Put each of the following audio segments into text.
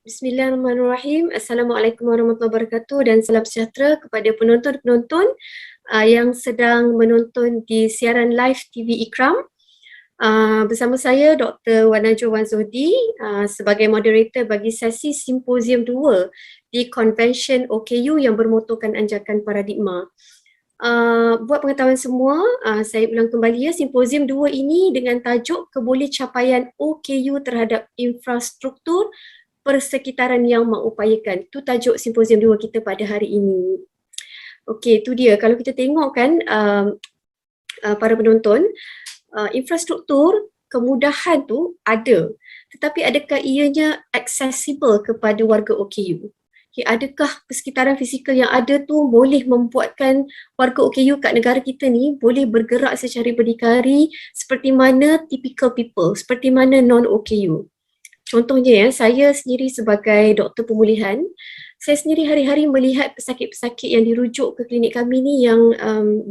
Bismillahirrahmanirrahim. Assalamualaikum warahmatullahi wabarakatuh dan salam sejahtera kepada penonton-penonton yang sedang menonton di siaran live TV Ikram. Bersama saya Dr. Wan Najwa Wan Zohdi sebagai moderator bagi sesi Simposium 2 di Convention OKU yang bermotokan anjakan paradigma. Buat pengetahuan semua, saya ulang kembali ya, Simposium 2 ini dengan tajuk Kebolehcapaian OKU terhadap infrastruktur persekitaran yang mengupayakan. Itu tajuk Simposium 2 kita pada hari ini. Okey, itu dia. Kalau kita tengok kan para penonton, infrastruktur kemudahan tu ada, tetapi adakah ianya accessible kepada warga OKU? Okay, adakah persekitaran fizikal yang ada tu boleh membuatkan warga OKU kat negara kita ni boleh bergerak secara berdikari seperti mana typical people, seperti mana non-OKU? Contohnya ya, saya sendiri sebagai doktor pemulihan, saya sendiri hari-hari melihat pesakit-pesakit yang dirujuk ke klinik kami ni yang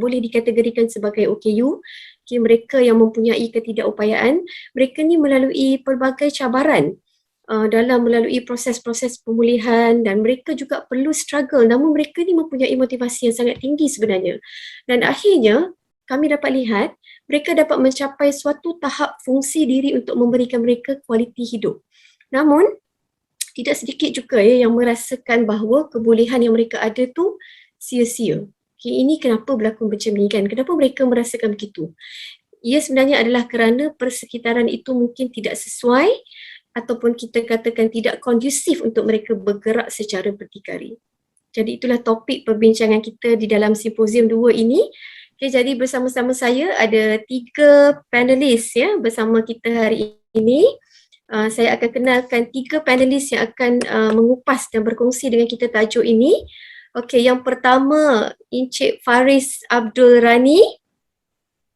boleh dikategorikan sebagai OKU. Okay, mereka yang mempunyai ketidakupayaan, mereka ni melalui pelbagai cabaran dalam melalui proses-proses pemulihan dan mereka juga perlu struggle, namun mereka ni mempunyai motivasi yang sangat tinggi sebenarnya. Dan akhirnya kami dapat lihat mereka dapat mencapai suatu tahap fungsi diri untuk memberikan mereka kualiti hidup. Namun, tidak sedikit juga ya yang merasakan bahawa kebolehan yang mereka ada tu sia-sia. Okay, ini kenapa berlaku macam ni kan? Kenapa mereka merasakan begitu? Ia sebenarnya adalah kerana persekitaran itu mungkin tidak sesuai ataupun kita katakan tidak kondusif untuk mereka bergerak secara berdikari. Jadi itulah topik perbincangan kita di dalam Simposium 2 ini. Okay, jadi bersama-sama saya ada 3 panelis ya bersama kita hari ini. Saya akan kenalkan 3 panelis yang akan mengupas dan berkongsi dengan kita tajuk ini. Okey, yang pertama Encik Faris Abdul Rani.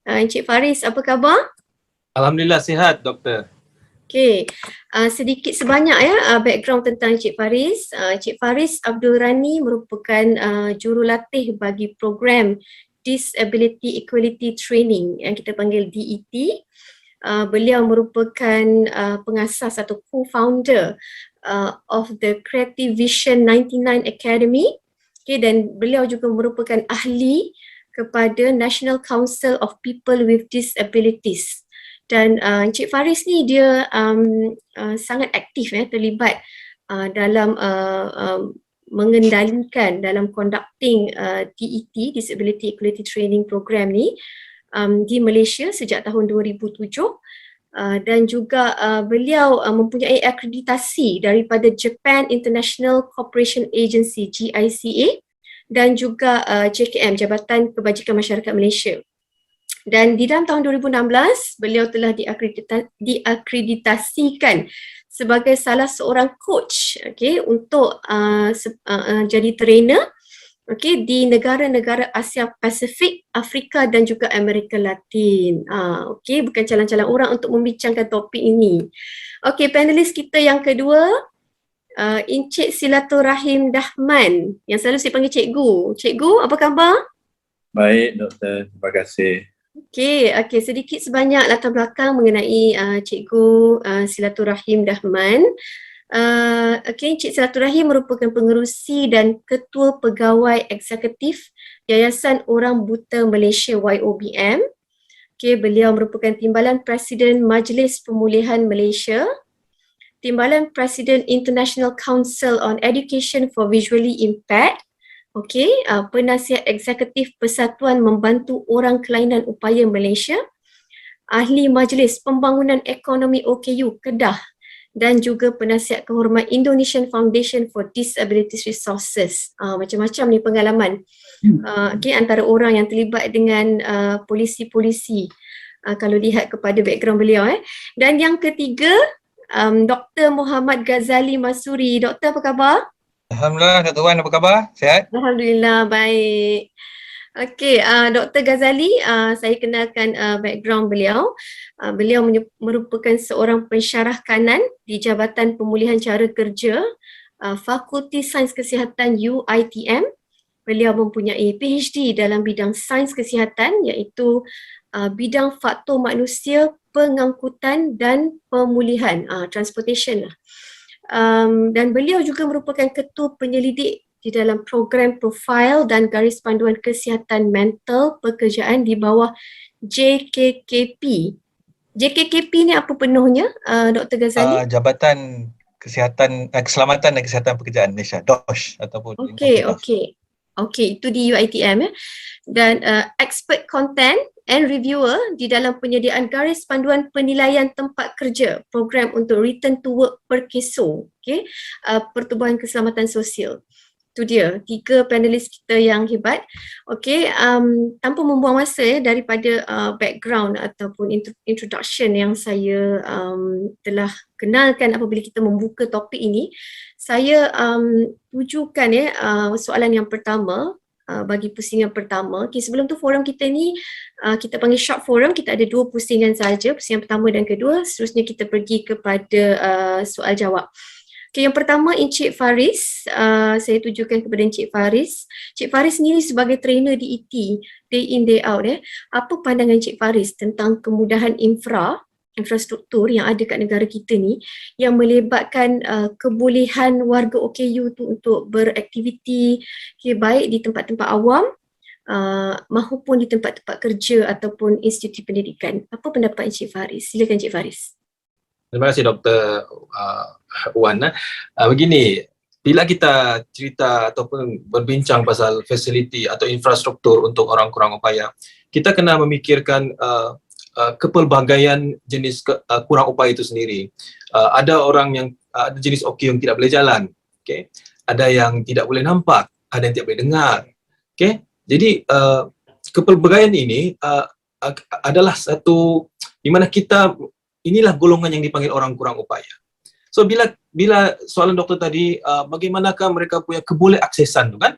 Encik Faris, apa khabar? Alhamdulillah sihat, Doktor. Okey, sedikit sebanyak ya background tentang Encik Faris. Encik Faris Abdul Rani merupakan jurulatih bagi program Disability Equality Training yang kita panggil DET. Beliau merupakan pengasas atau co-founder of the Creative Vision 99 Academy. Okay, dan beliau juga merupakan ahli kepada National Council of People with Disabilities. Dan Encik Faris ni dia sangat aktif terlibat dalam mengendalikan dalam conducting DET, Disability Equality Training Program ni di Malaysia sejak tahun 2007 dan juga beliau mempunyai akreditasi daripada Japan International Cooperation Agency JICA dan juga JKM, Jabatan Kebajikan Masyarakat Malaysia. Dan di dalam tahun 2016 beliau telah diakreditasikan sebagai salah seorang coach untuk jadi trainer di negara-negara Asia Pasifik, Afrika dan juga Amerika Latin. Bukan calon-calon orang untuk membincangkan topik ini. Panelis kita yang kedua, Encik Silaturahim Dahman yang selalu saya panggil cikgu. Cikgu, apa khabar? Baik, Doktor. Terima kasih. Sedikit sebanyak latar belakang mengenai Cikgu Silaturahim Dahman. Encik Silaturahim merupakan pengerusi dan ketua pegawai eksekutif Yayasan Orang Buta Malaysia YOBM. Beliau merupakan timbalan Presiden Majlis Pemulihan Malaysia, timbalan Presiden International Council on Education for Visually Impaired, penasihat eksekutif Persatuan Membantu Orang Kelainan Upaya Malaysia, ahli Majlis Pembangunan Ekonomi OKU Kedah dan juga penasihat kehormat Indonesian Foundation for Disabilities Resources. Macam-macam ni pengalaman antara orang yang terlibat dengan polisi-polisi kalau lihat kepada background beliau. Dan yang ketiga, Dr. Muhammad Ghazali Masuri. Doktor, apa khabar? Alhamdulillah, Dr. Wan, apa khabar? Sihat? Alhamdulillah, baik. Dr. Ghazali, saya kenalkan background beliau. Beliau merupakan seorang pensyarah kanan di Jabatan Pemulihan Cara Kerja, Fakulti Sains Kesihatan UiTM. Beliau mempunyai PhD dalam bidang sains kesihatan iaitu bidang faktor manusia, pengangkutan dan pemulihan, transportation lah. dan beliau juga merupakan ketua penyelidik di dalam program profil dan garis panduan kesihatan mental pekerjaan di bawah JKKP. JKKP ni apa penuhnya, Dr. Ghazali? Jabatan Keselamatan dan Kesihatan Pekerjaan Malaysia, DOSH ataupun Okey, itu di UiTM ya. Dan expert content and reviewer di dalam penyediaan garis panduan penilaian tempat kerja, program untuk return to work per KESO, Pertubuhan Keselamatan Sosial. Itu dia, 3 panelis kita yang hebat. Tanpa membuang masa daripada background ataupun introduction yang saya telah kenalkan apabila kita membuka topik ini, saya tujukan soalan yang pertama bagi pusingan pertama. Sebelum tu forum kita ni kita panggil short forum, kita ada 2 pusingan saja, pusingan pertama dan kedua, seterusnya kita pergi kepada soal jawab. Yang pertama Encik Faris, saya tujukan kepada Encik Faris. Encik Faris sendiri sebagai trainer di ET, day in day out. Apa pandangan Encik Faris tentang kemudahan infrastruktur yang ada kat negara kita ni yang melibatkan kebolehan warga OKU tu untuk beraktiviti baik di tempat-tempat awam maupun di tempat-tempat kerja ataupun institusi pendidikan. Apa pendapat Encik Faris? Silakan Encik Faris. Terima kasih Dr. Wan. Begini, bila kita cerita ataupun berbincang pasal fasiliti atau infrastruktur untuk orang kurang upaya, kita kena memikirkan kepelbagaian jenis kurang upaya itu sendiri. Ada orang yang ada jenis OKU yang tidak boleh jalan, ada yang tidak boleh nampak, ada yang tidak boleh dengar. Jadi kepelbagaian ini adalah satu di mana inilah golongan yang dipanggil orang kurang upaya. So bila soalan doktor tadi, bagaimanakah mereka punya keboleh aksesan tu kan,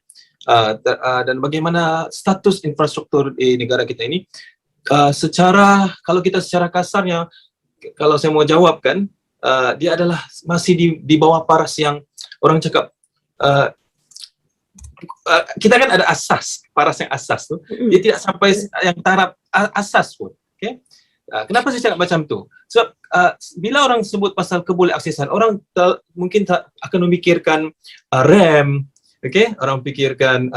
dan bagaimana status infrastruktur di negara kita ini, kalau kita secara kasarnya, kalau saya mau jawab kan, dia adalah masih di bawah paras yang orang cakap, kita kan ada asas, paras yang asas tu, dia tidak sampai yang taraf asas pun. Kenapa saya cakap macam tu? Sebab bila orang sebut pasal keboleh aksesan, orang mungkin akan memikirkan RAM, orang fikirkan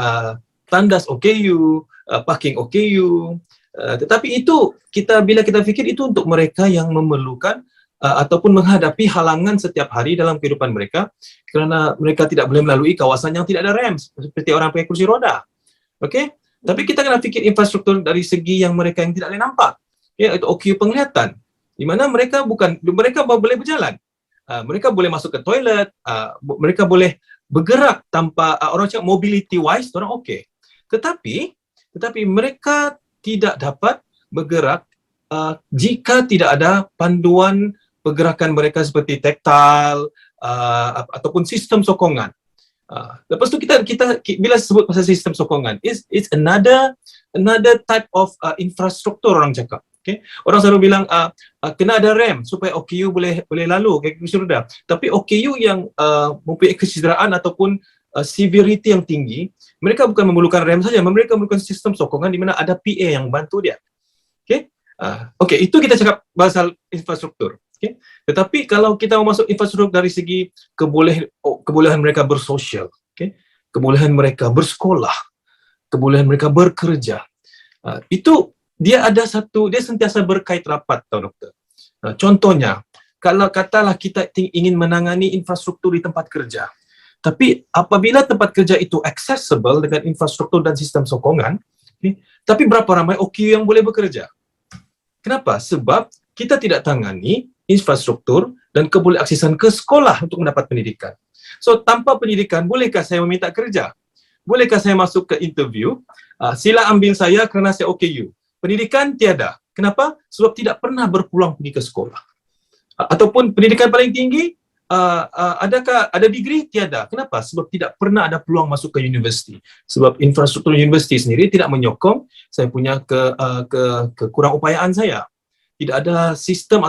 tandas OKU, parking OKU, tetapi itu bila kita fikir itu untuk mereka yang memerlukan ataupun menghadapi halangan setiap hari dalam kehidupan mereka kerana mereka tidak boleh melalui kawasan yang tidak ada RAM seperti orang pakai kursi roda. Tapi kita kena fikir infrastruktur dari segi yang mereka yang tidak boleh nampak. Itu OKU penglihatan, di mana mereka boleh berjalan, mereka boleh masuk ke toilet, mereka boleh bergerak tanpa orang cakap mobility wise, orang okey. Tetapi mereka tidak dapat bergerak jika tidak ada panduan pergerakan mereka seperti tactile ataupun sistem sokongan. Lepas tu kita bila sebut pasal sistem sokongan, it's another type of infrastruktur orang cakap. Orang selalu bilang kena ada RAM supaya OKU boleh lalu kayak kursi roda. Tapi OKU yang mempunyai kesejahteraan ataupun severity yang tinggi, mereka bukan memerlukan RAM saja, mereka memerlukan sistem sokongan di mana ada PA yang bantu dia. Itu kita cakap pasal infrastruktur. Tetapi kalau kita mau masuk infrastruktur dari segi kebolehan mereka bersosial, kebolehan mereka bersekolah, kebolehan mereka bekerja, itu dia sentiasa berkait rapat tau doktor. Contohnya, kalau katalah kita ingin menangani infrastruktur di tempat kerja, tapi apabila tempat kerja itu accessible dengan infrastruktur dan sistem sokongan, tapi berapa ramai OKU yang boleh bekerja? Kenapa? Sebab kita tidak tangani infrastruktur dan keboleh aksesan ke sekolah untuk mendapat pendidikan. So, tanpa pendidikan, bolehkah saya meminta kerja? Bolehkah saya masuk ke interview? Sila ambil saya kerana saya OKU. Pendidikan tiada. Kenapa? Sebab tidak pernah berpeluang pergi ke sekolah. Ataupun pendidikan paling tinggi, adakah ada degree? Tiada. Kenapa? Sebab tidak pernah ada peluang masuk ke universiti. Sebab infrastruktur universiti sendiri tidak menyokong saya punya kekurang upayaan saya. Tidak ada sistem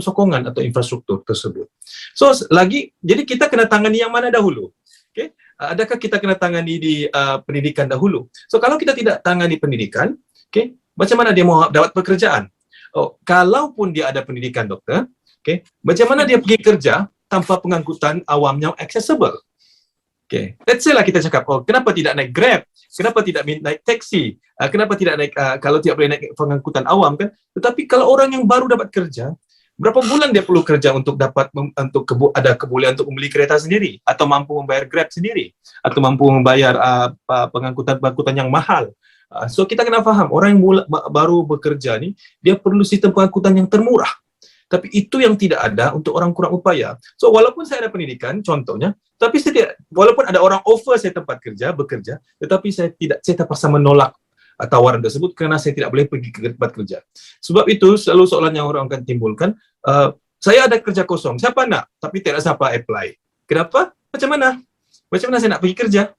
sokongan atau infrastruktur tersebut. So jadi kita kena tangani yang mana dahulu? Adakah kita kena tangani di pendidikan dahulu? So kalau kita tidak tangani pendidikan, macam mana dia mau dapat pekerjaan? Kalaupun dia ada pendidikan doktor, macam mana dia pergi kerja tanpa pengangkutan awam yang accessible. Okay. Let's say lah kita cakap, kenapa tidak naik Grab? Kenapa tidak naik taksi? Kenapa tidak naik, kalau tidak boleh naik pengangkutan awam kan? Tetapi kalau orang yang baru dapat kerja, berapa bulan dia perlu kerja untuk dapat ada kebolehan untuk membeli kereta sendiri, atau mampu membayar Grab sendiri, atau mampu membayar pengangkutan yang mahal. So kita kena faham, orang yang baru bekerja ni, dia perlu sistem pengangkutan yang termurah. Tapi itu yang tidak ada untuk orang kurang upaya. So walaupun saya ada pendidikan, contohnya, tapi walaupun ada orang offer saya tempat bekerja, tetapi saya terpaksa menolak tawaran tersebut kerana saya tidak boleh pergi ke tempat kerja. Sebab itu selalu soalan yang orang akan timbulkan, saya ada kerja kosong, siapa nak? Tapi tidak siapa apply. Kenapa? Macam mana saya nak pergi kerja?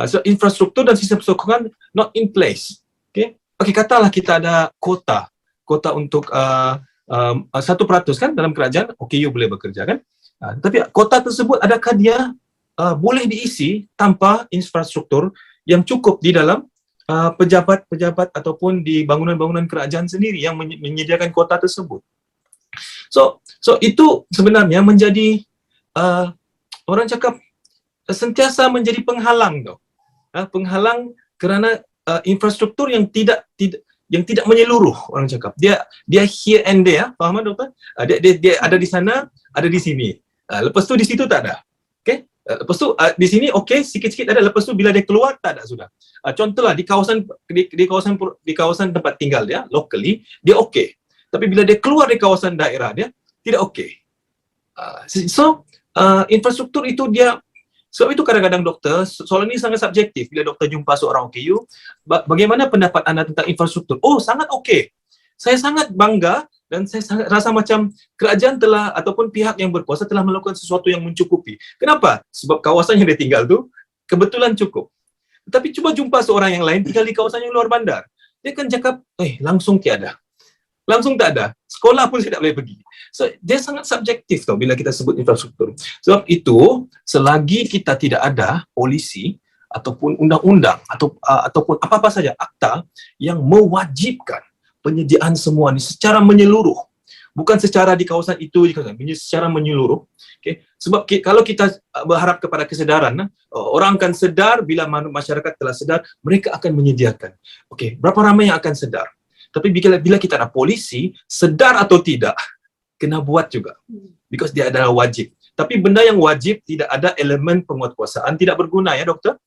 So infrastruktur dan sistem sokongan not in place. Okay, katalah kita ada kota untuk 1% kan dalam kerajaan, OKU boleh bekerja kan? Tapi kota tersebut adakah dia boleh diisi tanpa infrastruktur yang cukup di dalam pejabat-pejabat ataupun di bangunan-bangunan kerajaan sendiri yang menyediakan kota tersebut? So itu sebenarnya menjadi orang cakap sentiasa menjadi penghalang tau. Penghalang kerana infrastruktur yang tidak menyeluruh, orang cakap. Dia here and there, faham doktor? Dia ada di sana, ada di sini. Lepas tu di situ tak ada. Okay? Lepas tu di sini okey, sikit-sikit ada. Lepas tu bila dia keluar tak ada sudah. Contohlah di kawasan tempat tinggal dia, locally, dia okey. Tapi bila dia keluar dari kawasan daerah dia, tidak okey. Infrastruktur itu dia. Sebab itu kadang-kadang doktor, soalan ini sangat subjektif. Bila doktor jumpa seorang OKU, bagaimana pendapat anda tentang infrastruktur? Oh, sangat okey. Saya sangat bangga dan saya sangat rasa macam kerajaan telah ataupun pihak yang berkuasa telah melakukan sesuatu yang mencukupi. Kenapa? Sebab kawasan yang dia tinggal tu kebetulan cukup. Tetapi cuba jumpa seorang yang lain tinggal di kawasan yang luar bandar. Dia akan cakap, langsung tiada. Langsung tak ada. Sekolah pun saya tak boleh pergi. So, dia sangat subjektif tau bila kita sebut infrastruktur. Sebab itu, selagi kita tidak ada polisi ataupun undang-undang ataupun apa-apa saja akta yang mewajibkan penyediaan semua ni secara menyeluruh. Bukan secara di kawasan itu, secara menyeluruh. Okay? Sebab kalau kita berharap kepada kesedaran, orang akan sedar bila masyarakat telah sedar, mereka akan menyediakan. Okay, berapa ramai yang akan sedar? Tapi bila kita ada polisi, sedar atau tidak, kena buat juga. Because dia adalah wajib. Tapi benda yang wajib tidak ada elemen penguatkuasaan, tidak berguna ya doktor.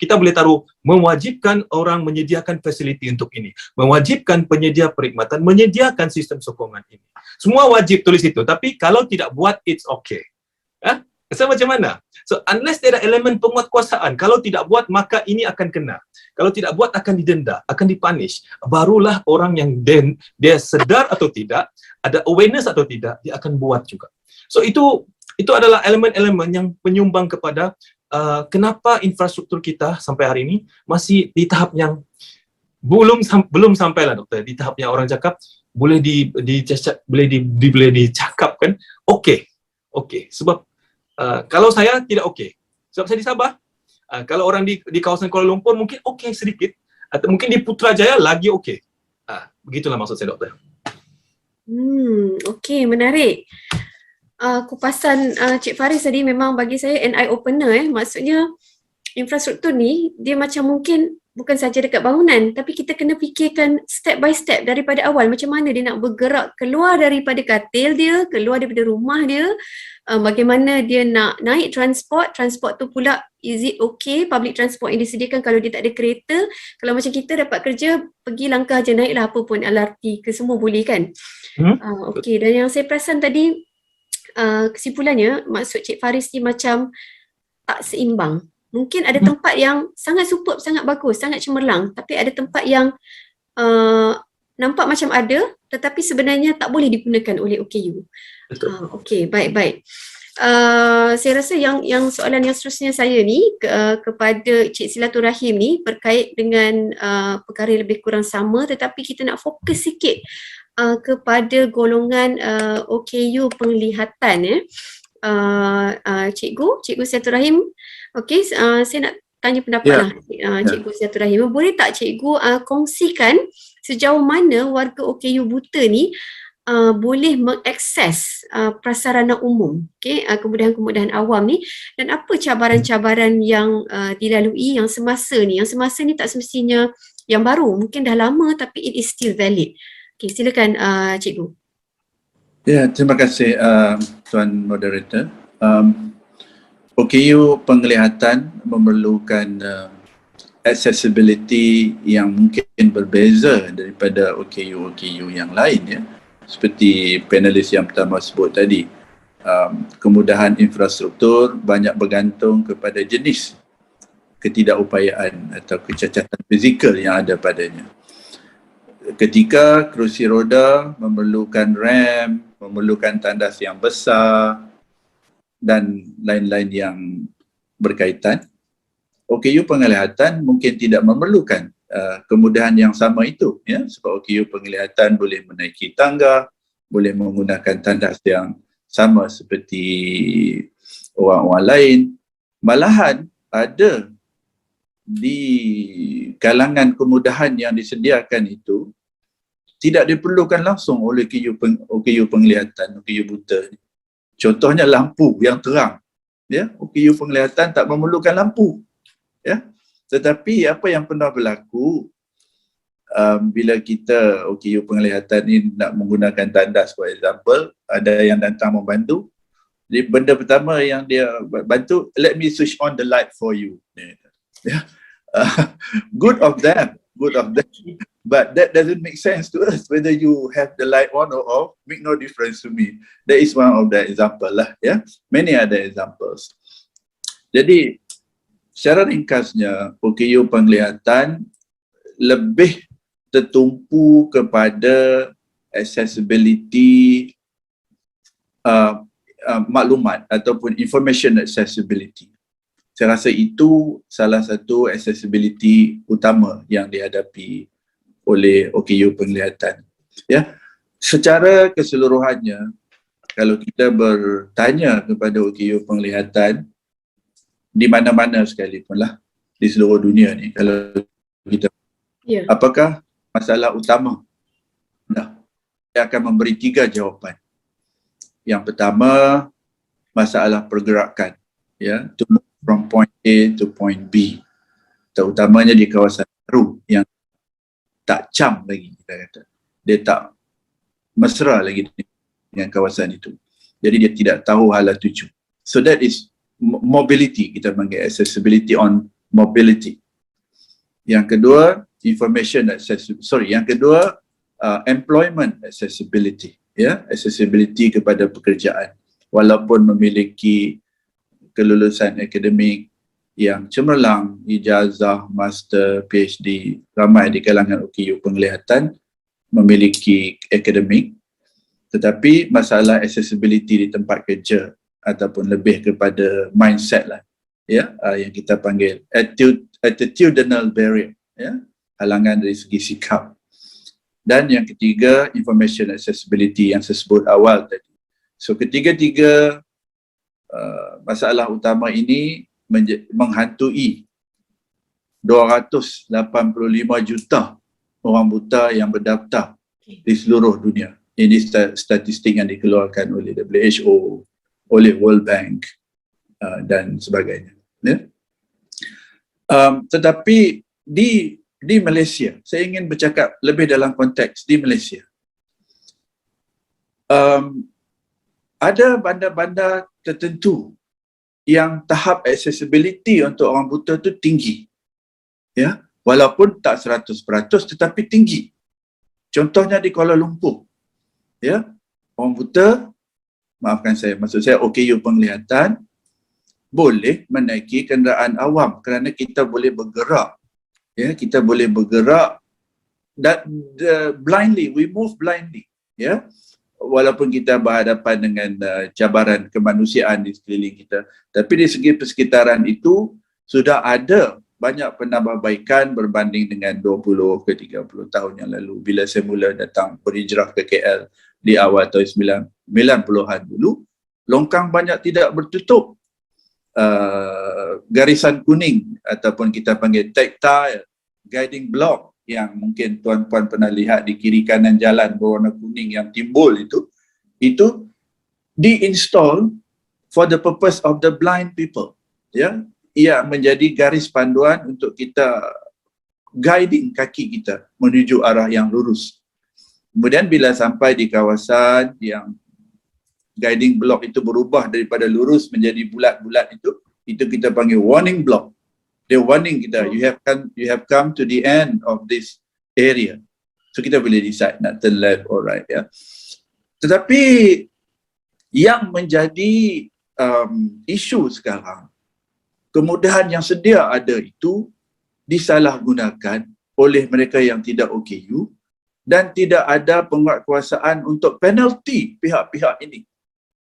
Kita boleh taruh mewajibkan orang menyediakan fasiliti untuk ini. Mewajibkan penyedia perkhidmatan menyediakan sistem sokongan ini. Semua wajib tulis itu. Tapi kalau tidak buat, it's okay. So macam mana? So unless there ada elemen penguatkuasaan, kalau tidak buat maka ini akan kena. Kalau tidak buat akan didenda, akan dipunish. Barulah orang yang dia sedar atau tidak, ada awareness atau tidak, dia akan buat juga. So itu adalah elemen-elemen yang menyumbang kepada kenapa infrastruktur kita sampai hari ini masih di tahap yang belum sampailah doktor, di tahap yang orang cakap boleh dicakapkan okey. Sebab kalau saya tidak okey. Sebab saya di Sabah. Kalau orang di kawasan Kuala Lumpur mungkin okey sedikit. Atau mungkin di Putrajaya lagi okey. Begitulah maksud saya doktor. Okey, menarik. Kupasan Cik Faris tadi memang bagi saya an eye opener. Maksudnya infrastruktur ni dia macam mungkin bukan saja dekat bangunan, tapi kita kena fikirkan step by step daripada awal. Macam mana dia nak bergerak keluar daripada katil dia, keluar daripada rumah dia, bagaimana dia nak naik transport tu pula, is it okay public transport yang disediakan kalau dia tak ada kereta. Kalau macam kita dapat kerja, pergi langkah je naiklah apa pun, LRT ke semua boleh kan. Okey, dan yang saya perasan tadi kesimpulannya, maksud Cik Faris ni macam tak seimbang. Mungkin ada tempat yang sangat superb, sangat bagus, sangat cemerlang, tapi ada tempat yang nampak macam ada tetapi sebenarnya tak boleh digunakan oleh OKU. Okey, baik. Saya rasa yang soalan yang seterusnya saya ni kepada Cik Silaturahim ni berkait dengan perkara lebih kurang sama, tetapi kita nak fokus sikit kepada golongan OKU penglihatan Cikgu Silaturahim. Okey, saya nak tanya pendapat Cikgu Silaturahim. Boleh tak Cikgu kongsikan sejauh mana warga OKU buta ni boleh mengakses prasarana umum, kemudahan-kemudahan awam ni, dan apa cabaran-cabaran yang dilalui yang semasa ni tak semestinya yang baru, mungkin dah lama tapi it is still valid. Silakan Cikgu. Ya, terima kasih Tuan Moderator. OKU penglihatan memerlukan accessibility yang mungkin berbeza daripada OKU yang lain, ya. Seperti panelis yang pertama sebut tadi, kemudahan infrastruktur banyak bergantung kepada jenis ketidakupayaan atau kecacatan fizikal yang ada padanya. Ketika kerusi roda memerlukan ramp, memerlukan tandas yang besar dan lain-lain yang berkaitan, OKU penglihatan mungkin tidak memerlukan kemudahan yang sama itu, ya, sebab OKU penglihatan boleh menaiki tangga, boleh menggunakan tandas yang sama seperti orang-orang lain. Malahan ada di kalangan kemudahan yang disediakan itu tidak diperlukan langsung oleh OKU penglihatan, OKU buta. Contohnya lampu yang terang, ya, OKU penglihatan tak memerlukan lampu, ya. Tetapi apa yang pernah berlaku bila kita OKU penglihatan ni nak menggunakan tandas, for example, ada yang datang membantu. Jadi benda pertama yang dia bantu, let me switch on the light for you. Yeah. Good of them. But that doesn't make sense to us. Whether you have the light on or off, make no difference to me. That is one of the example lah. Yeah. Many other examples. Jadi secara ringkasnya, OKU penglihatan lebih tertumpu kepada accessibility maklumat ataupun information accessibility. Saya rasa itu salah satu accessibility utama yang dihadapi oleh OKU penglihatan. Ya, secara keseluruhannya, kalau kita bertanya kepada OKU penglihatan di mana-mana sekalipun lah di seluruh dunia ni, kalau kita apakah masalah utama? Nah, saya akan memberi 3 jawapan. Yang pertama, masalah pergerakan, ya, to move from point A to point B, terutamanya di kawasan baru yang tak cam lagi, kita kata. Dia tak mesra lagi dengan kawasan itu. Jadi dia tidak tahu hala tuju. So that is mobility, kita panggil accessibility on mobility. Yang kedua, employment accessibility, ya, accessibility kepada pekerjaan. Walaupun memiliki kelulusan akademik yang cemerlang, ijazah, master, PhD, ramai di kalangan OKU penglihatan memiliki akademik, tetapi masalah accessibility di tempat kerja ataupun lebih kepada mindset lah, ya, yang kita panggil attitudinal barrier, ya, halangan dari segi sikap. Dan yang ketiga, information accessibility yang saya sebut awal tadi. So ketiga-tiga masalah utama ini menghantui 285 juta orang buta yang berdaftar di seluruh dunia. Ini statistik yang dikeluarkan oleh WHO, oleh World Bank dan sebagainya. Ya? Tetapi di Malaysia, saya ingin bercakap lebih dalam konteks di Malaysia. Ada bandar-bandar tertentu yang tahap accessibility untuk orang buta tu tinggi. Ya, walaupun tak 100% tetapi tinggi. Contohnya di Kuala Lumpur. Ya, orang buta, maafkan saya, maksud saya OKU penglihatan boleh menaiki kenderaan awam kerana kita boleh bergerak. Ya, kita boleh bergerak dan blindly, we move blindly. Ya, walaupun kita berhadapan dengan cabaran kemanusiaan di sekeliling kita, tapi di segi persekitaran itu sudah ada banyak penambahbaikan berbanding dengan 20 ke 30 tahun yang lalu bila saya mula datang berhijrah ke KL di awal tahun 90-an dulu. Longkang banyak tidak bertutup, garisan kuning ataupun kita panggil tactile guiding block yang mungkin tuan-puan pernah lihat di kiri kanan jalan berwarna kuning yang timbul itu di-install for the purpose of the blind people. Ya, ia menjadi garis panduan untuk kita guiding kaki kita menuju arah yang lurus. Kemudian bila sampai di kawasan yang guiding block itu berubah daripada lurus menjadi bulat-bulat itu kita panggil warning block. Dia warning kita, you have come to the end of this area. So kita boleh decide nak turn left or right, ya. Tetapi yang menjadi isu sekarang, kemudahan yang sedia ada itu disalahgunakan oleh mereka yang tidak OKU dan tidak ada penguatkuasaan untuk penalti pihak-pihak ini.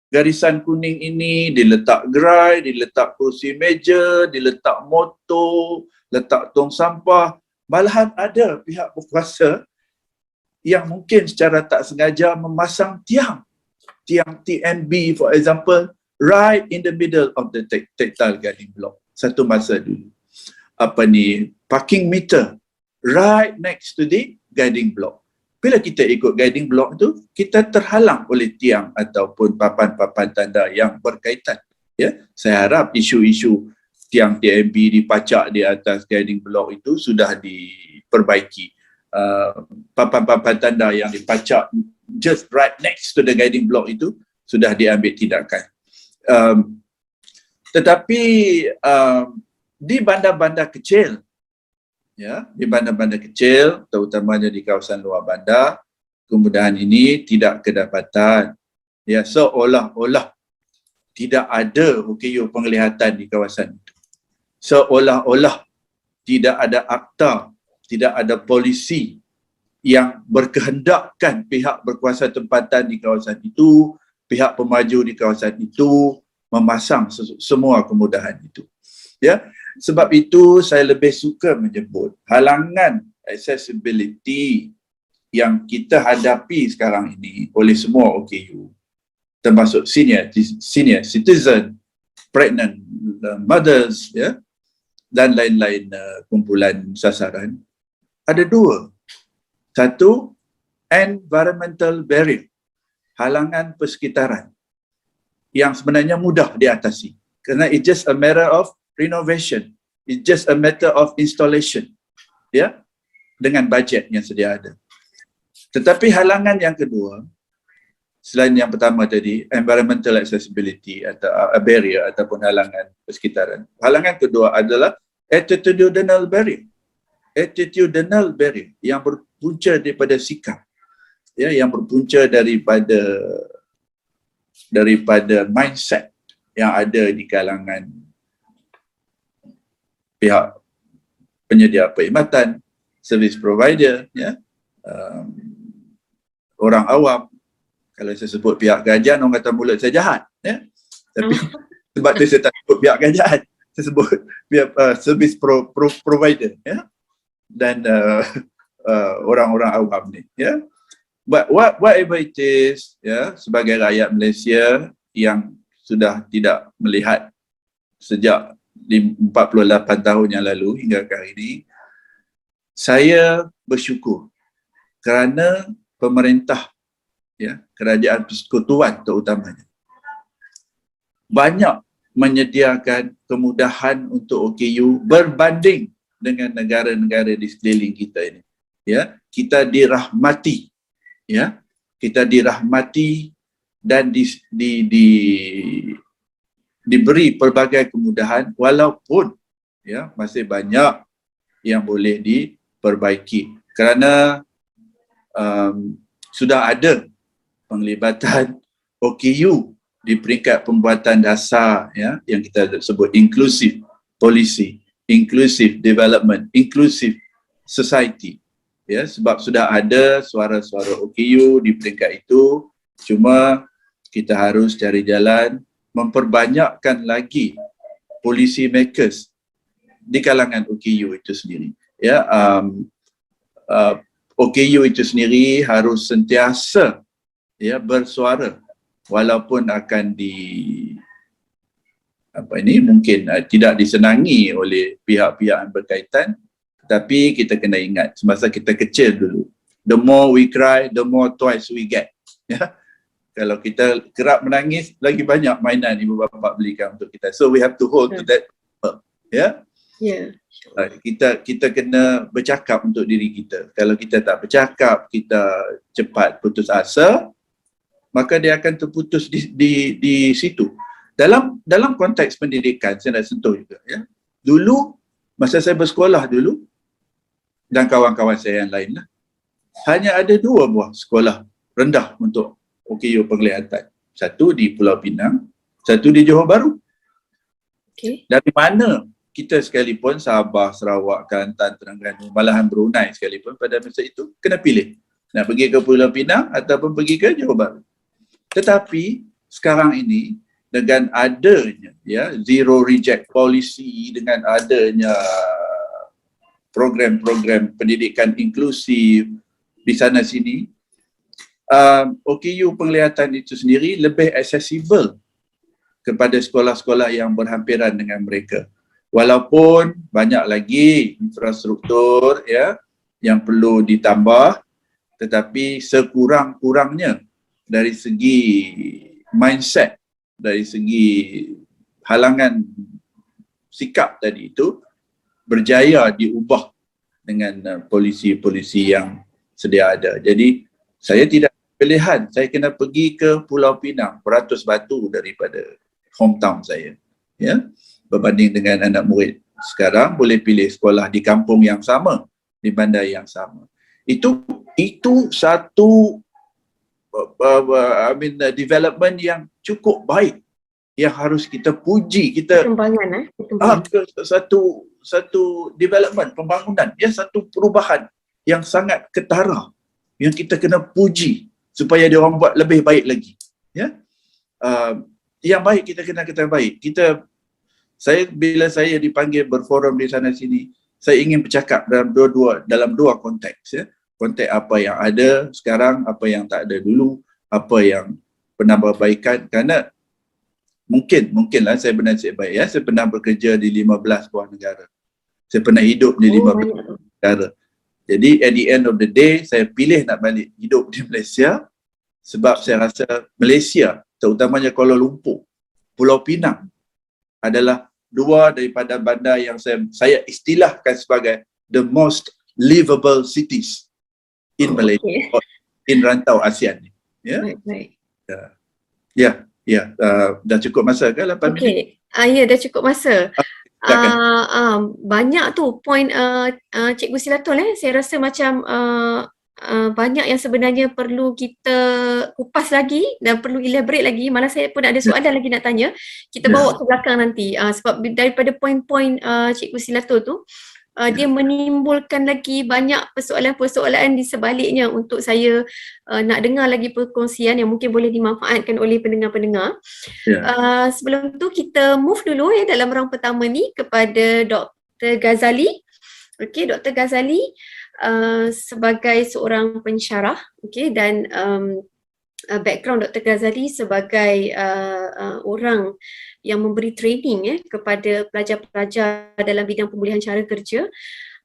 Garisan kuning ini diletak gerai, diletak kursi meja, diletak motor, letak tong sampah. Malahan ada pihak berkuasa yang mungkin secara tak sengaja memasang tiang TNB for example, right in the middle of the tactile guiding block. Satu masa dulu. Parking meter right next to the guiding block. Bila kita ikut guiding block tu, kita terhalang oleh tiang ataupun papan-papan tanda yang berkaitan. Ya, saya harap isu-isu tiang TNB dipacak di atas guiding block itu sudah diperbaiki. Papan-papan tanda yang dipacak just right next to the guiding block itu sudah diambil tindakan. Tetapi di bandar-bandar kecil, ya, di bandar-bandar kecil, terutamanya di kawasan luar bandar, kemudahan ini tidak kedapatan. Ya, seolah-olah tidak ada OKU penglihatan di kawasan itu. Seolah-olah tidak ada akta, tidak ada polisi yang berkehendakkan pihak berkuasa tempatan di kawasan itu, pihak pemaju di kawasan itu memasang semua kemudahan itu. Ya, sebab itu saya lebih suka menyebut halangan accessibility yang kita hadapi sekarang ini oleh semua OKU, termasuk senior citizen, pregnant mothers, ya, dan lain-lain kumpulan sasaran. Ada dua. Satu, environmental barrier, halangan persekitaran yang sebenarnya mudah diatasi kerana it's just a matter of renovation, it's just a matter of installation, ya, dengan bajet yang sedia ada. Tetapi halangan yang kedua, selain yang pertama tadi, environmental accessibility atau barrier ataupun halangan persekitaran. Halangan kedua adalah attitudinal barrier. Attitudinal barrier yang berpunca daripada sikap, ya, yang berpunca daripada mindset yang ada di kalangan pihak penyedia perkhidmatan, service provider, ya, orang awam. Kalau saya sebut pihak kerajaan, orang kata mulut saya jahat, ya. Tapi sebab tu saya tak sebut pihak kerajaan, saya sebut pihak service provider, ya, dan orang-orang awam ni, ya. But whatever it is, ya, sebagai rakyat Malaysia yang sudah tidak melihat sejak 48 tahun yang lalu hingga hari ini, saya bersyukur kerana pemerintah, ya, kerajaan persekutuan terutamanya banyak menyediakan kemudahan untuk OKU berbanding dengan negara-negara di sekeliling kita ini. Ya, kita dirahmati, ya, kita dirahmati dan diberi pelbagai kemudahan walaupun, ya, masih banyak yang boleh diperbaiki kerana sudah ada penglibatan OKU di peringkat pembuatan dasar, ya, yang kita sebut inclusive policy, inclusive development, inclusive society, ya, sebab sudah ada suara-suara OKU di peringkat itu. Cuma kita harus cari jalan memperbanyakkan lagi policy makers di kalangan OKU itu sendiri, ya. OKU itu sendiri harus sentiasa, ya, bersuara walaupun akan mungkin tidak disenangi oleh pihak-pihak yang berkaitan, Tetapi kita kena ingat semasa kita kecil dulu, the more we cry, the more toys we get. Ya. Kalau kita kerap menangis, lagi banyak mainan ibu bapa belikan untuk kita. So we have to hold to that. Ya. Ya. Kita kena bercakap untuk diri kita. Kalau kita tak bercakap, kita cepat putus asa, maka dia akan terputus di situ. Dalam konteks pendidikan, saya nak sentuh juga. Ya. Dulu, masa saya bersekolah dulu, dan kawan-kawan saya yang lain lah, hanya ada 2 buah sekolah rendah untuk OKU penglihatan. Satu di Pulau Pinang, satu di Johor Bahru. Okay. Dari mana kita sekalipun, Sabah, Sarawak, Kelantan, Terengganu, malahan Brunei sekalipun pada masa itu, kena pilih. Nak pergi ke Pulau Pinang ataupun pergi ke Johor Bahru. Tetapi sekarang ini, dengan adanya zero reject policy, dengan adanya program-program pendidikan inklusif di sana sini, OKU penglihatan itu sendiri lebih accessible kepada sekolah-sekolah yang berhampiran dengan mereka. Walaupun banyak lagi infrastruktur yang perlu ditambah, tetapi sekurang-kurangnya dari segi mindset, dari segi halangan sikap tadi itu berjaya diubah dengan polisi-polisi yang sedia ada. Jadi saya tidak pilihan, saya kena pergi ke Pulau Pinang, beratus batu daripada hometown saya, ya, berbanding dengan anak murid. Sekarang boleh pilih sekolah di kampung yang sama, di bandar yang sama. Itu satu development yang cukup baik, yang harus kita puji. Kita Perkembangan. satu development, pembangunan, satu perubahan yang sangat ketara, yang kita kena puji supaya dia orang buat lebih baik lagi. Yang baik kita kena baik. Bila saya dipanggil berforum di sana sini, saya ingin bercakap dalam dua konteks. Konteks apa yang ada sekarang, apa yang tak ada dulu, apa yang penambahbaikan. Kerana mungkinlah saya bernasib baik. Saya pernah bekerja di 15 buah negara. Saya pernah hidup di 15 negara. Jadi at the end of the day, saya pilih nak balik hidup di Malaysia sebab saya rasa Malaysia, terutamanya Kuala Lumpur, Pulau Pinang adalah 2 daripada bandar yang saya istilahkan sebagai the most livable cities in Malaysia, in rantau ASEAN. Baik. Dah cukup masa ke 8 minit? Ya, dah cukup masa. Banyak tu poin Cikgu Silatul. Saya rasa macam banyak yang sebenarnya perlu kita kupas lagi dan perlu elaborate lagi. Malah saya pun ada soalan lagi nak tanya. Kita bawa ke belakang nanti. Sebab daripada poin-poin Cikgu Silatul tu, dia menimbulkan lagi banyak persoalan-persoalan di sebaliknya untuk saya nak dengar lagi perkongsian yang mungkin boleh dimanfaatkan oleh pendengar-pendengar. Sebelum tu kita move dulu dalam round pertama ni kepada Dr. Ghazali. Okey, Dr. Ghazali sebagai seorang pensyarah, dan background Dr. Ghazali sebagai orang yang memberi training kepada pelajar-pelajar dalam bidang pemulihan cara kerja.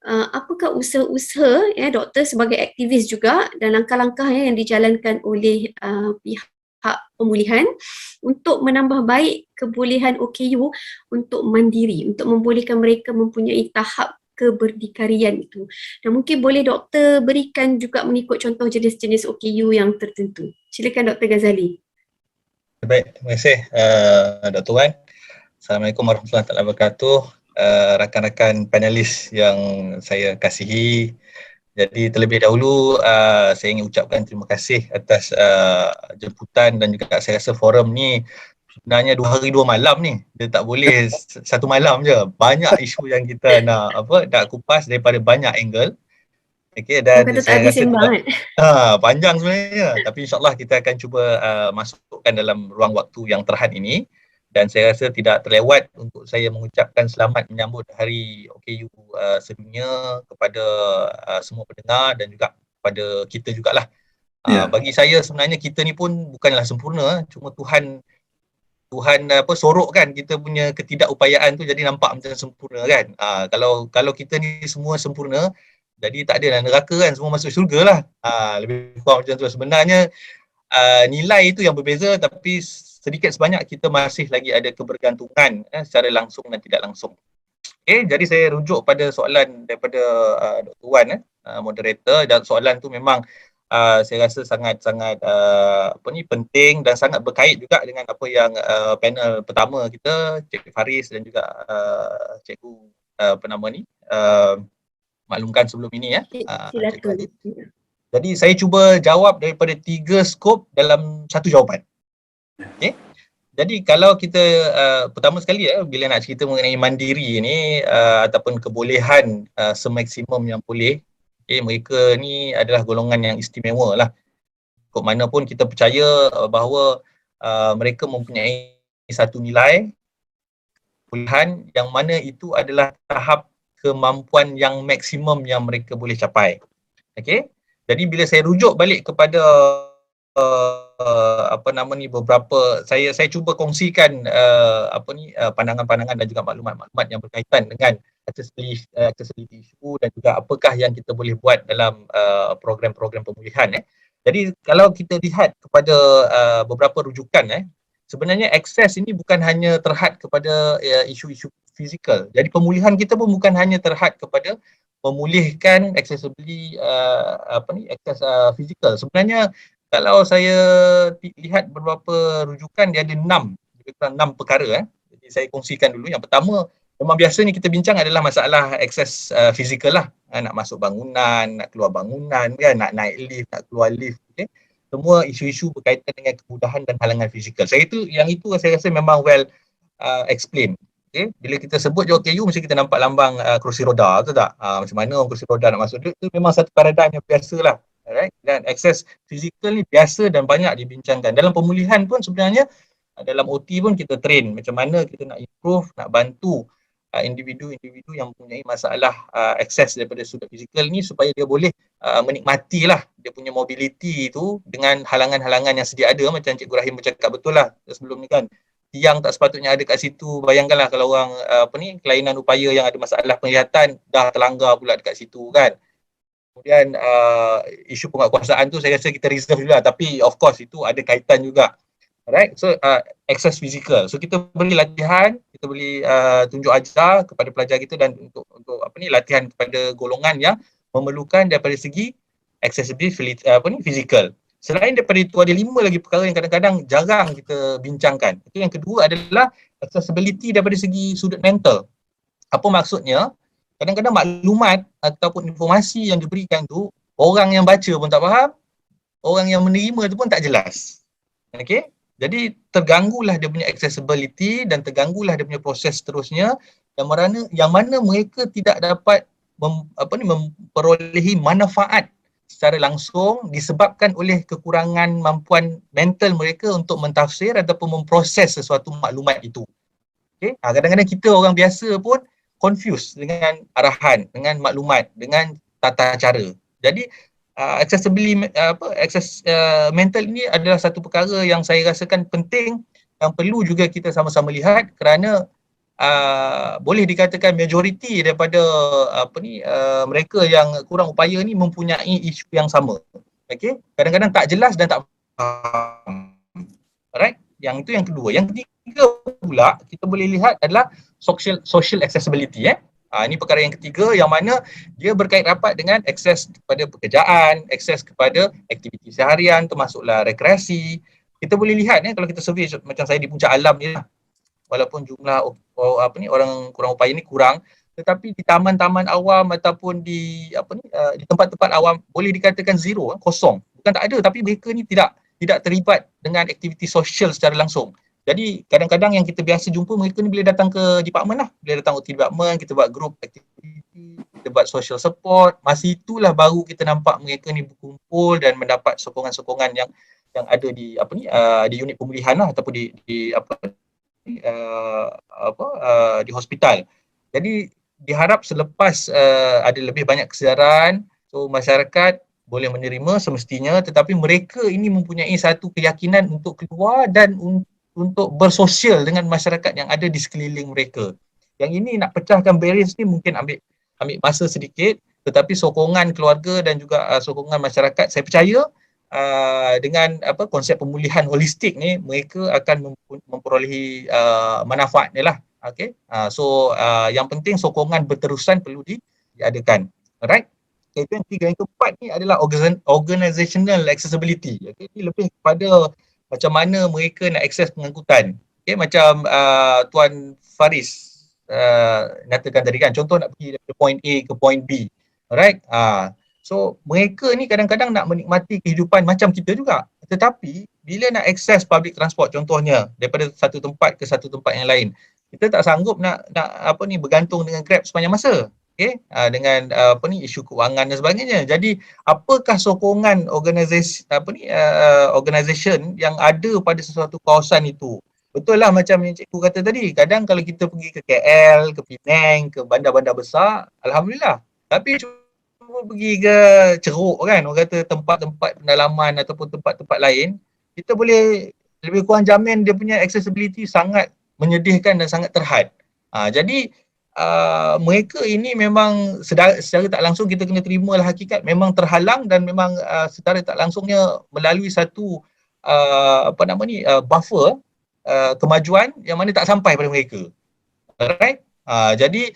Apakah usaha-usaha doktor sebagai aktivis juga dan langkah-langkah yang dijalankan oleh pihak pemulihan untuk menambah baik kebolehan OKU untuk mandiri, untuk membolehkan mereka mempunyai tahap keberdikarian itu. Dan mungkin boleh doktor berikan juga mengikut contoh jenis-jenis OKU yang tertentu. Silakan Dr. Ghazali. Baik, terima kasih Dr. Wan. Assalamualaikum warahmatullahi wabarakatuh. Rakan-rakan panelis yang saya kasihi. Jadi terlebih dahulu saya ingin ucapkan terima kasih atas jemputan dan juga saya rasa forum ni sebenarnya 2 hari 2 malam ni. Dia tak boleh satu malam je. Banyak isu yang kita nak kupas daripada banyak angle. Okey, dan saya rasa panjang sebenarnya, tapi insyaAllah kita akan cuba masukkan dalam ruang waktu yang terhad ini. Dan saya rasa tidak terlewat untuk saya mengucapkan selamat menyambut Hari OKU sedunia kepada semua pendengar dan juga kepada kita jugalah. Bagi saya sebenarnya kita ni pun bukanlah sempurna, cuma Tuhan Tuhan sorokkan kita punya ketidakupayaan tu jadi nampak macam sempurna kan. Kalau kita ni semua sempurna, jadi tak ada lah neraka kan, semua masuk syurga lah. Lebih kurang macam tu. Sebenarnya nilai itu yang berbeza, tapi sedikit sebanyak kita masih lagi ada kebergantungan secara langsung dan tidak langsung. Okay, jadi saya rujuk pada soalan daripada Dr. Wan, moderator, dan soalan tu memang saya rasa sangat-sangat penting dan sangat berkait juga dengan apa yang panel pertama kita, Cik Faris dan juga Cikgu maklumkan sebelum ini Silakan. Jadi saya cuba jawab daripada 3 skop dalam satu jawapan. Okay. Jadi kalau kita pertama sekali bila nak cerita mengenai mandiri ni ataupun kebolehan semaksimum yang boleh, mereka ni adalah golongan yang istimewa lah. Kok mana pun kita percaya bahawa mereka mempunyai satu nilai kebolehan yang mana itu adalah tahap kemampuan yang maksimum yang mereka boleh capai. Okey. Jadi bila saya rujuk balik kepada beberapa saya cuba kongsikan pandangan-pandangan dan juga maklumat-maklumat yang berkaitan dengan accessibility issue dan juga apakah yang kita boleh buat dalam program-program pemulihan. Jadi kalau kita lihat kepada beberapa rujukan, sebenarnya akses ini bukan hanya terhad kepada isu-isu fizikal. Jadi pemulihan kita pun bukan hanya terhad kepada memulihkan accessibility akses fizikal. Sebenarnya kalau saya lihat beberapa rujukan, dia ada 6 perkara. Jadi saya kongsikan dulu. Yang pertama, memang biasanya kita bincang adalah masalah akses fizikal lah. Nak masuk bangunan, nak keluar bangunan, kan? Nak naik lift, nak keluar lift. Okay? Semua isu-isu berkaitan dengan kemudahan dan halangan fizikal. Saya rasa memang well explained. Okay? Bila kita sebut je OKU, mesti kita nampak lambang kerusi roda, betul tak? Macam mana orang kerusi roda nak masuk? Itu memang satu paradigm yang biasa lah. Alright? Dan akses fizikal ni biasa dan banyak dibincangkan. Dalam pemulihan pun sebenarnya, dalam OT pun kita train macam mana kita nak improve, nak bantu individu-individu yang mempunyai masalah akses daripada sudut fizikal ni supaya dia boleh menikmatilah dia punya mobility tu dengan halangan-halangan yang sedia ada. Macam Cikgu Rahim bercakap betul lah sebelum ni kan. Tiang tak sepatutnya ada kat situ. Bayangkanlah kalau orang kelainan upaya yang ada masalah penglihatan dah terlanggar pula dekat situ kan. Kemudian isu penguatkuasaan tu saya rasa kita reserve dulu lah, tapi of course itu ada kaitan juga. Alright, so access physical. So kita beri latihan, kita beri tunjuk ajar kepada pelajar kita dan untuk latihan kepada golongan yang memerlukan daripada segi accessibility physical. Selain daripada itu ada 5 lagi perkara yang kadang-kadang jarang kita bincangkan. Itu yang kedua adalah accessibility daripada segi sudut mental. Apa maksudnya? Kadang-kadang maklumat ataupun informasi yang diberikan tu orang yang baca pun tak faham, orang yang menerima tu pun tak jelas. Okey? Jadi terganggulah dia punya accessibility dan terganggulah dia punya proses seterusnya yang mana mereka tidak dapat memperolehi manfaat secara langsung disebabkan oleh kekurangan mampuan mental mereka untuk mentafsir ataupun memproses sesuatu maklumat itu. Okay? Kadang-kadang kita orang biasa pun confused dengan arahan, dengan maklumat, dengan tata cara. Jadi access mental ini adalah satu perkara yang saya rasakan penting yang perlu juga kita sama-sama lihat kerana boleh dikatakan majoriti daripada mereka yang kurang upaya ni mempunyai isu yang sama. Okey, kadang-kadang tak jelas dan tak faham. Alright, yang itu yang kedua. Yang ketiga pula kita boleh lihat adalah social accessibility. Ini perkara yang ketiga yang mana dia berkait rapat dengan akses kepada pekerjaan, akses kepada aktiviti seharian termasuklah rekreasi. Kita boleh lihat kalau kita survey macam saya di Puncak Alam ni lah. Walaupun jumlah orang kurang upaya ni kurang, tetapi di taman-taman awam ataupun di tempat-tempat awam boleh dikatakan zero, kosong. Bukan tak ada, tapi mereka ni tidak terlibat dengan aktiviti sosial secara langsung. Jadi kadang-kadang yang kita biasa jumpa mereka ni bila datang ke department lah, bila datang OT department, kita buat group activity, kita buat social support, masa itulah baru kita nampak mereka ni berkumpul dan mendapat sokongan-sokongan yang ada di di unit pemulihan lah ataupun di hospital. Jadi diharap selepas ada lebih banyak kesedaran, so masyarakat boleh menerima semestinya, tetapi mereka ini mempunyai satu keyakinan untuk keluar dan untuk bersosial dengan masyarakat yang ada di sekeliling mereka. Yang ini nak pecahkan barriers ni mungkin ambil masa sedikit, tetapi sokongan keluarga dan juga sokongan masyarakat, saya percaya dengan konsep pemulihan holistik ni mereka akan memperolehi manfaat ni lah. Okay? So yang penting sokongan berterusan perlu diadakan. Alright? Okay, itu yang tiga. Yang keempat ni adalah organizational accessibility. Okay? Ini lebih kepada macam mana mereka nak akses pengangkutan. Okay? Macam Tuan Faris nyatakan tadi kan, contoh nak pergi dari point A ke point B. Alright? So mereka ni kadang-kadang nak menikmati kehidupan macam kita juga. Tetapi bila nak akses public transport, contohnya daripada satu tempat ke satu tempat yang lain, kita tak sanggup nak bergantung dengan Grab sepanjang masa. Okay? Dengan isu kewangan dan sebagainya. Jadi apakah sokongan organisation yang ada pada sesuatu kawasan itu? Betul lah macam yang cikgu kata tadi, kadang kalau kita pergi ke KL, ke Penang, ke bandar-bandar besar, Alhamdulillah. Tapi cuba pergi ke Ceruk kan, orang kata tempat-tempat pendalaman ataupun tempat-tempat lain, kita boleh lebih kurang jamin dia punya accessibility sangat menyedihkan dan sangat terhad. Jadi mereka ini memang secara tak langsung kita kena terimalah hakikat memang terhalang dan memang secara tak langsungnya melalui satu buffer kemajuan yang mana tak sampai pada mereka. Alright? Jadi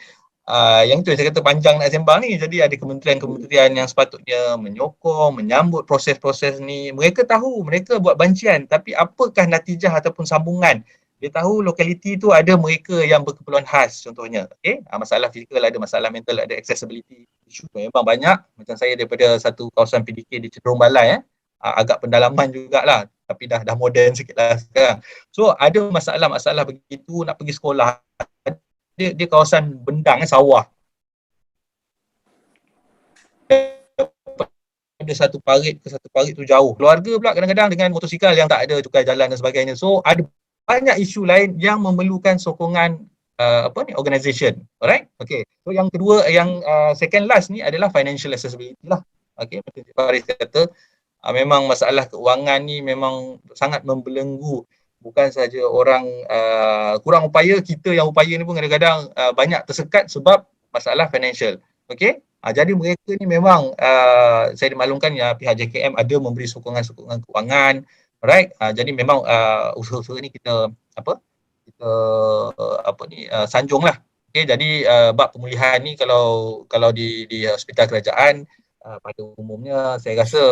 yang itu saya kata panjang nak sembang ni. Jadi ada kementerian-kementerian yang sepatutnya menyokong, menyambut proses-proses ni. Mereka tahu, mereka buat bancian, tapi apakah natijah ataupun sambungan? Dia tahu lokaliti tu ada mereka yang berkeperluan khas contohnya. Okay? Masalah fizikal ada, masalah mental ada, accessibility isu memang banyak. Macam saya daripada satu kawasan PDK di Cenderung Balai, agak pendalaman jugalah, tapi dah moden sikit lah sekarang. So ada masalah-masalah begitu, nak pergi sekolah, dia kawasan bendang, sawah. Ada satu parit ke satu parit tu jauh. Keluarga pula kadang-kadang dengan motosikal yang tak ada cukai jalan dan sebagainya. So ada banyak isu lain yang memerlukan sokongan organisation. Alright? Okay. So yang kedua, yang second last ni adalah financial accessibility lah. Okay, macam Cik Faris kata, memang masalah keuangan ni memang sangat membelenggu. Bukan saja orang kurang upaya, kita yang upaya ni pun kadang-kadang banyak tersekat sebab masalah financial. Okay? Jadi mereka ni memang saya dimaklumkan pihak JKM ada memberi sokongan-sokongan keuangan. Alright? Jadi memang usaha-usaha ni kita sanjung lah. Okay? Jadi bab pemulihan ni kalau di hospital kerajaan pada umumnya saya rasa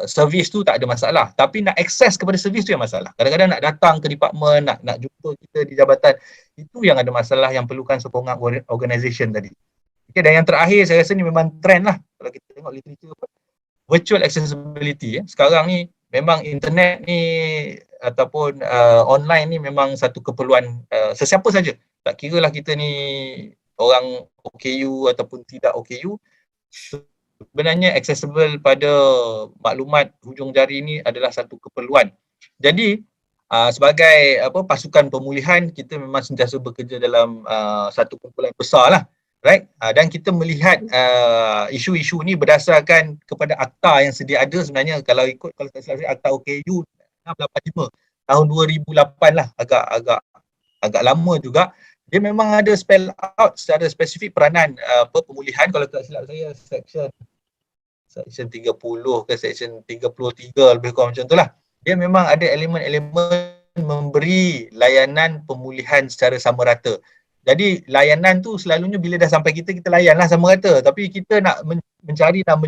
servis tu tak ada masalah, tapi nak akses kepada servis tu yang masalah. Kadang-kadang nak datang ke department, nak jumpa kita di jabatan, itu yang ada masalah, yang perlukan sokongan organisation tadi. Okay, dan yang terakhir saya rasa ni memang trend lah kalau kita tengok literature, virtual accessibility. Sekarang ni memang internet ni ataupun online ni memang satu keperluan sesiapa saja. Tak kira lah kita ni orang OKU ataupun tidak OKU, sebenarnya accessible pada maklumat hujung jari ini adalah satu keperluan. Jadi sebagai pasukan pemulihan, kita memang sentiasa bekerja dalam satu kumpulan besar lah, right? Dan kita melihat isu-isu ni berdasarkan kepada akta yang sedia ada. Sebenarnya kalau tak salah akta OKU 685 tahun 2008 lah, agak lama juga. Dia memang ada spell out secara spesifik peranan pemulihan. Kalau tak silap saya section 30 ke section 33 lebih kurang macam tu lah. Dia memang ada elemen-elemen memberi layanan pemulihan secara sama rata. Jadi layanan tu selalunya bila dah sampai kita layan lah sama rata. Tapi kita nak mencari, nak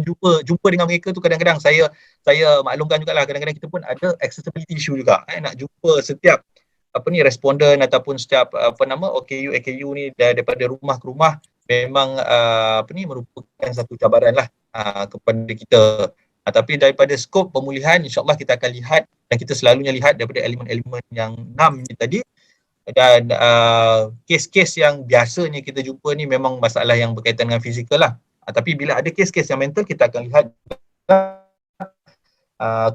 jumpa dengan mereka tu kadang-kadang saya maklumkan jugalah, kadang-kadang kita pun ada accessibility issue juga. Nak jumpa setiap responden ataupun setiap OKU, AKU ni daripada rumah ke rumah memang merupakan satu cabaran lah kepada kita. Tapi daripada skop pemulihan, insyaAllah kita akan lihat, dan kita selalunya lihat daripada elemen-elemen yang 6 ni tadi. Dan kes-kes yang biasanya kita jumpa ni memang masalah yang berkaitan dengan fizikal lah. Tapi bila ada kes-kes yang mental, kita akan lihat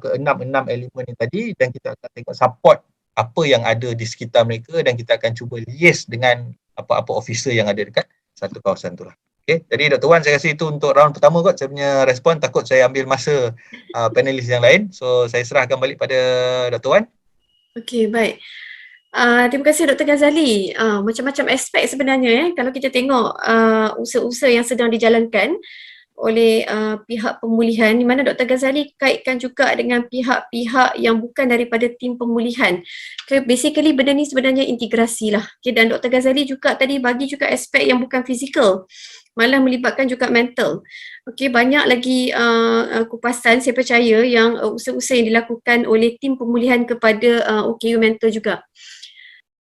ke 6 elemen ni tadi, dan kita akan tengok support apa yang ada di sekitar mereka, dan kita akan cuba liaise dengan apa-apa officer yang ada dekat satu kawasan tu lah. Okay, jadi Dr. Wan, saya rasa itu untuk round pertama kot saya punya respon. Takut saya ambil masa panelis yang lain, so saya serahkan balik pada Dr. Wan. Okey, baik. Terima kasih Dr. Ghazali. Macam-macam aspek sebenarnya kalau kita tengok usaha-usaha yang sedang dijalankan oleh pihak pemulihan, di mana Dr. Ghazali kaitkan juga dengan pihak-pihak yang bukan daripada tim pemulihan. Okay, basically benda ni sebenarnya integrasi lah. Okay, dan Dr. Ghazali juga tadi bagi juga aspek yang bukan fizikal, malah melibatkan juga mental. Okey, banyak lagi kupasan saya percaya yang usaha-usaha yang dilakukan oleh tim pemulihan kepada OKU mental juga.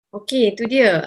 Okey, itu dia.